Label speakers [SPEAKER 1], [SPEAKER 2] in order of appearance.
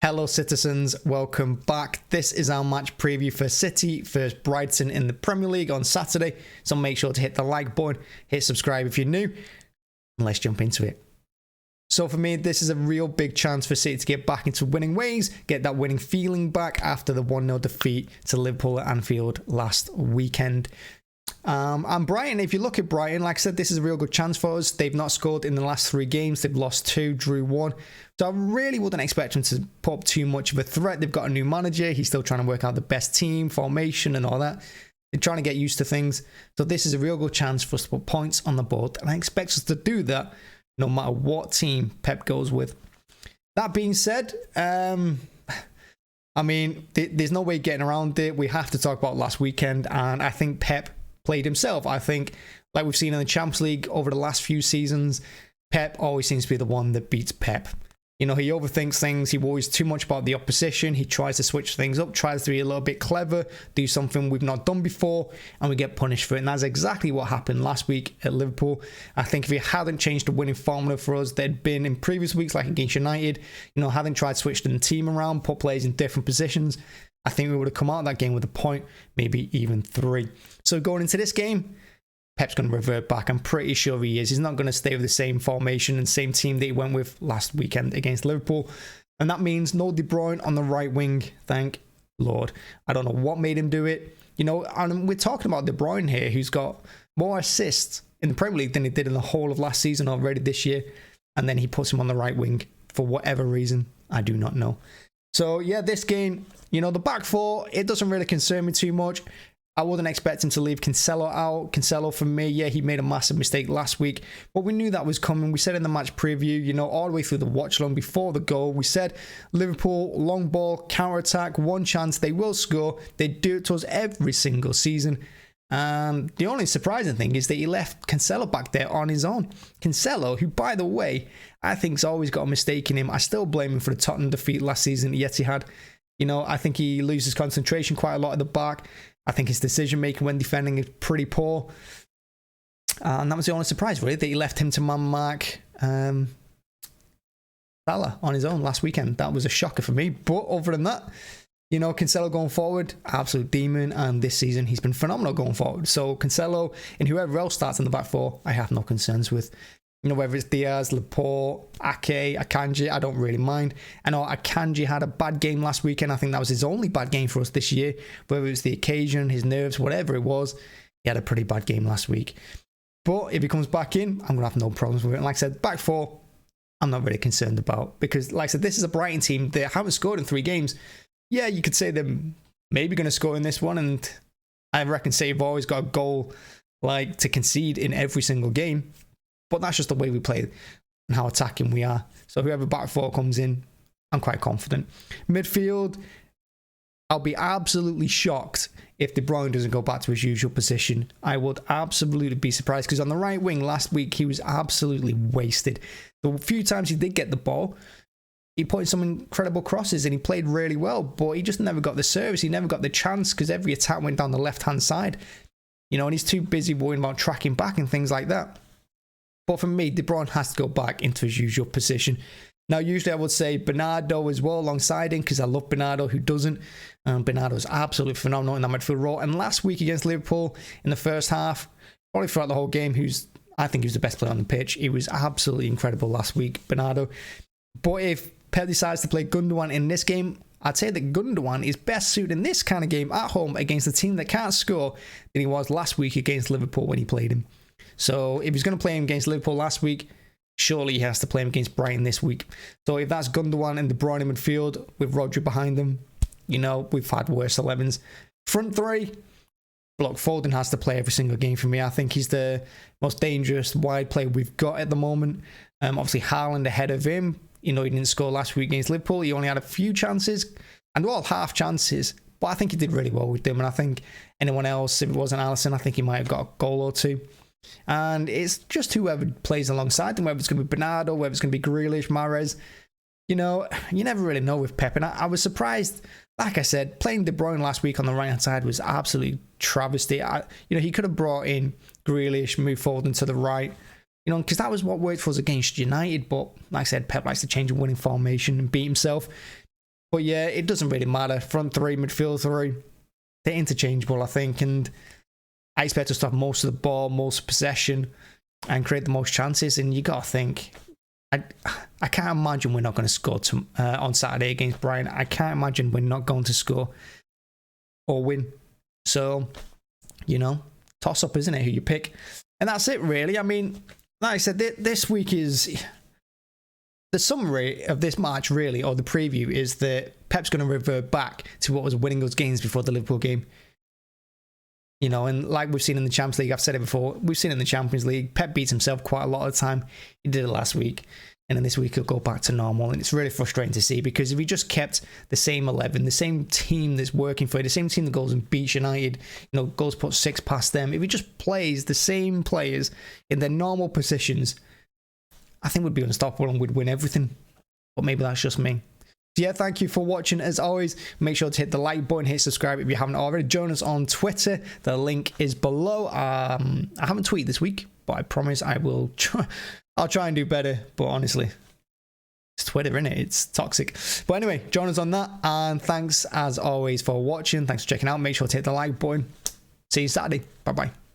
[SPEAKER 1] Hello citizens, welcome back. This is our match preview for City versus Brighton in the Premier League on Saturday. So make sure to hit the like button, hit subscribe if you're new, and let's jump into it. So for me, this is a real big chance for City to get back into winning ways, get that winning feeling back after the 1-0 defeat to Liverpool at Anfield last weekend. And Brighton, if you look at Brighton, like I said, this is a real good chance for us. They've not scored in the last 3 games. They've lost 2, drew 1. So I really wouldn't expect them to put up too much of a threat. They've got a new manager. He's still trying to work out the best team, formation and all that. They're trying to get used to things. So this is a real good chance for us to put points on the board. And I expect us to do that no matter what team Pep goes with. That being said, I mean, there's no way getting around it. We have to talk about last weekend. And I think Pep played himself. I think, like we've seen in the Champions League over the last few seasons, Pep always seems to be the one that beats Pep. You know, he overthinks things. He worries too much about the opposition. He tries to switch things up, tries to be a little bit clever, do something we've not done before, and we get punished for it. And that's exactly what happened last week at Liverpool. I think if he hadn't changed the winning formula for us, there'd been in previous weeks, like against United, you know, hadn't tried switching the team around, put players in different positions, I think we would have come out of that game with a point, maybe even 3. So going into this game, Pep's going to revert back. I'm pretty sure he is. He's not going to stay with the same formation and same team that he went with last weekend against Liverpool. And that means no De Bruyne on the right wing. Thank Lord. I don't know what made him do it. You know, and we're talking about De Bruyne here, who's got more assists in the Premier League than he did in the whole of last season already this year. And then he puts him on the right wing for whatever reason. I do not know. So yeah, this game, you know, the back 4, it doesn't really concern me too much. I wasn't expecting to leave Cancelo out. Cancelo, for me, yeah, he made a massive mistake last week, but we knew that was coming. We said in the match preview, you know, all the way through the watch long before the goal, we said Liverpool, long ball, counter-attack, one chance, they will score. They do it to us every single season. And the only surprising thing is that he left Cancelo back there on his own. Cancelo, who, by the way, I think's always got a mistake in him. I still blame him for the Tottenham defeat last season at Etihad. You know, I think he loses concentration quite a lot at the back. I think his decision-making when defending is pretty poor. And that was the only surprise, really, that he left him to man-mark Salah on his own last weekend. That was a shocker for me. But other than that, you know, Cancelo going forward, absolute demon. And this season, he's been phenomenal going forward. So Cancelo and whoever else starts in the back 4, I have no concerns with. You know, whether it's Diaz, Laporte, Ake, Akanji, I don't really mind. I know Akanji had a bad game last weekend. I think that was his only bad game for us this year. Whether it's the occasion, his nerves, whatever it was, he had a pretty bad game last week. But if he comes back in, I'm going to have no problems with it. And like I said, back 4, I'm not really concerned about. Because, like I said, this is a Brighton team that haven't scored in 3 games. Yeah, you could say they're maybe going to score in this one. And I reckon City've always got a goal like to concede in every single game. But that's just the way we play and how attacking we are. So whoever back 4 comes in, I'm quite confident. Midfield, I'll be absolutely shocked if De Bruyne doesn't go back to his usual position. I would absolutely be surprised because on the right wing last week, he was absolutely wasted. The few times he did get the ball, he put in some incredible crosses and he played really well, but he just never got the service. He never got the chance because every attack went down the left-hand side. You know, and he's too busy worrying about tracking back and things like that. But for me, De Bruyne has to go back into his usual position. Now, usually I would say Bernardo as well alongside him because I love Bernardo. Who doesn't? Bernardo's absolutely phenomenal in that midfield role. And last week against Liverpool in the first half, probably throughout the whole game, I think he was the best player on the pitch. He was absolutely incredible last week, Bernardo. But if Pep decides to play Gundogan in this game, I'd say that Gundogan is best suited in this kind of game at home against a team that can't score than he was last week against Liverpool when he played him. So if he's going to play him against Liverpool last week, surely he has to play him against Brighton this week. So if that's Gundogan and De Bruyne in midfield with Rodri behind them, you know, we've had worse 11s. Front 3, look, Foden has to play every single game for me. I think he's the most dangerous wide player we've got at the moment. Obviously, Haaland ahead of him. You know, he didn't score last week against Liverpool. He only had a few chances, and they're all half chances. But I think he did really well with them. And I think anyone else, if it wasn't Alisson, I think he might have got a goal or 2. And it's just whoever plays alongside them, whether it's going to be Bernardo, whether it's going to be Grealish, Maghrez. You know, you never really know with Pep. And I was surprised, like I said, playing De Bruyne last week on the right-hand side was absolutely travesty. You know, he could have brought in Grealish, moved Foden to the right. You know, because that was what worked for us against United. But like I said, Pep likes to change a winning formation and beat himself. But yeah, it doesn't really matter. Front three, midfield three, they're interchangeable, I think. And I expect us to have most of the ball, most possession, and create the most chances. And you got to think, I can't imagine we're not going to score on Saturday against Brighton. I can't imagine we're not going to score or win. So, you know, toss up, isn't it, who you pick? And that's it, really. I mean, like I said, this week is... The summary of this match, really, or the preview, is that Pep's going to revert back to what was winning those games before the Liverpool game. You know, and like we've seen in the Champions League, I've said it before, we've seen it in the Champions League, Pep beats himself quite a lot of the time. He did it last week, and then this week he'll go back to normal, and it's really frustrating to see, because if he just kept the same 11, the same team that's working for you, the same team that goes and beats United, you know, goes put 6 past them, if he just plays the same players in their normal positions, I think we'd be unstoppable and we'd win everything. But maybe that's just me. So yeah, thank you for watching. As always, make sure to hit the like button, hit subscribe if you haven't already. Join us on Twitter. The link is below. I haven't tweeted this week, but I promise I will try. I'll try and do better. But honestly, it's Twitter, isn't it? It's toxic. But anyway, join us on that. And thanks as always for watching. Thanks for checking out. Make sure to hit the like button. See you Saturday. Bye-bye.